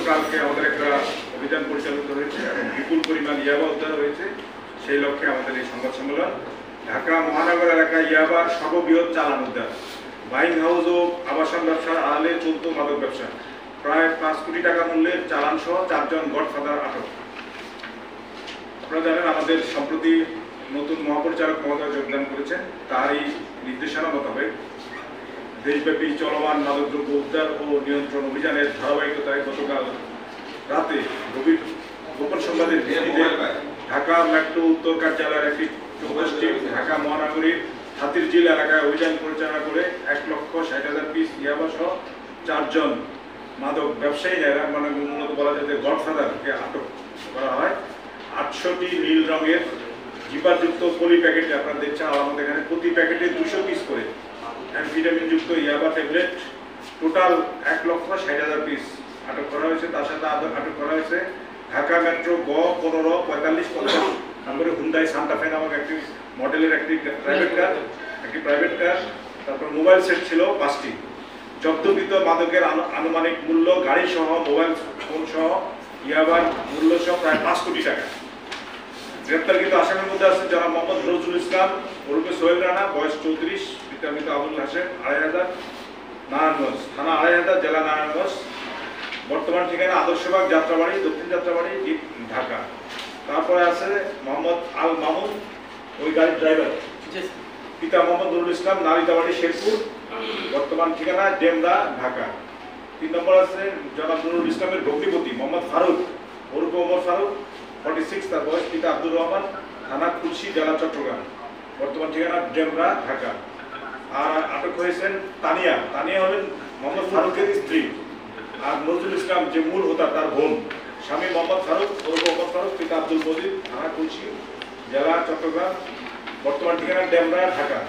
গতকালকে আমাদের একটা অভিযান পরিচালিত হয়েছে এবং বিপুল পরিমাণ ইয়াবা উদ্ধার হয়েছে। সেই লক্ষ্যে আমাদের এই সংবাদ সম্মেলন। ঢাকা মহানগর এলাকায় ইয়াবার সর্ববৃহৎ চালান উদ্ধার। বাইং হাউস ও আবাসন ব্যবসার আড়ালে চলত মাদক ব্যবসা। প্রায় 5 কোটি টাকা মূল্যের চালান সহ 4 জন গডফাদার আটক। আপনারা জানেন আমাদের সম্প্রতি নতুন মহাপরিচালক মহোদয় যোগদান করেছেন। তারই নির্দেশনা মোতাবেক দেশব্যাপী চলমান মাদকদ্রব্য উদ্ধার ও নিয়ন্ত্রণ অভিযানের ধারাবাহিকতায় গতকাল রাতে গোপন সংবাদের ভিত্তিতে ঢাকা মেট্রো উত্তর কার্যালয়ের একটি 24 টিম ঢাকা মহানগরীর হাতিরঝিল এলাকায় অভিযান পরিচালনা করে 1,60,000 পিস ইয়াবা সহ 4 জন মাদক ব্যবসায়ী মানে মূলত বলা যায় যে গডফাদারকে আটক করা হয়। 800টি নীল রঙের জিপারযুক্ত পলি প্যাকেটে আপনারা দেখছেন আমাদের এখানে প্রতি প্যাকেটে 200 পিস করে অ্যাম্ফিটামিন যুক্ত ইয়াবা ট্যাবলেট টোটাল 1,60,000 পিস আটক করা হয়েছে। তার সাথে আটক করা হয়েছে ঢাকা মেট্রো গ 1545 নম্বরে হুন্ডাই সান্টা ফে নামক একটি মডেলের একটি প্রাইভেট কার। তারপর মোবাইল সেট ছিল 5টি। জব্দকৃত মাদকের আনুমানিক মূল্য গাড়ি সহ মোবাইল ফোন সহ ইয়াবার মূল্য সহ প্রায় 5 কোটি টাকা। গ্রেপ্তারকৃত আসামির মধ্যে আছে জনাব মোহাম্মদ নজরুল ইসলাম ওরফে সোহেল রানা, বয়স 34, পিতা মৃত আবুল হাসেম, 2500, নারায়ণগঞ্জ থানা, 2500, জেলা নারায়ণগঞ্জ। বর্তমান ঠিকানা আদর্শবাগ যাত্রাবাড়ি, দক্ষিণ যাত্রাবাড়ি, ঢাকা। তারপরে আছে মোহাম্মদ আল মামুন, ওই গাড়ির ড্রাইভার, পিতা মোহাম্মদ নুরুল ইসলাম, নারিতাবাড়ি, শেরপুর, বর্তমান ঠিকানা ডেমরা, ঢাকা। 3 নম্বর আছে জনাব নুরুল ইসলামের ভগ্নিপতি মোহাম্মদ ফারুক ওরফে ওমর ফারুক, 46, তার বয়স, পিতা আব্দুর রহমান, থানা খুলশী, জেলা চট্টগ্রাম, বর্তমান ঠিকানা ডেমরা, ঢাকা। আর আটক হয়েছেন তানিয়া হলেন মোহাম্মদ ফারুকের স্ত্রী, আর নজরুল ইসলাম যে মূল হোতা তার বোন। স্বামী মোহাম্মদ ফারুক ওরফে ওমর ফারুক, পিতা আব্দুল মজিদ, থানা খুলশী, জেলা চট্টগ্রাম, বর্তমান ঠিকানা ডেমরা, ঢাকা।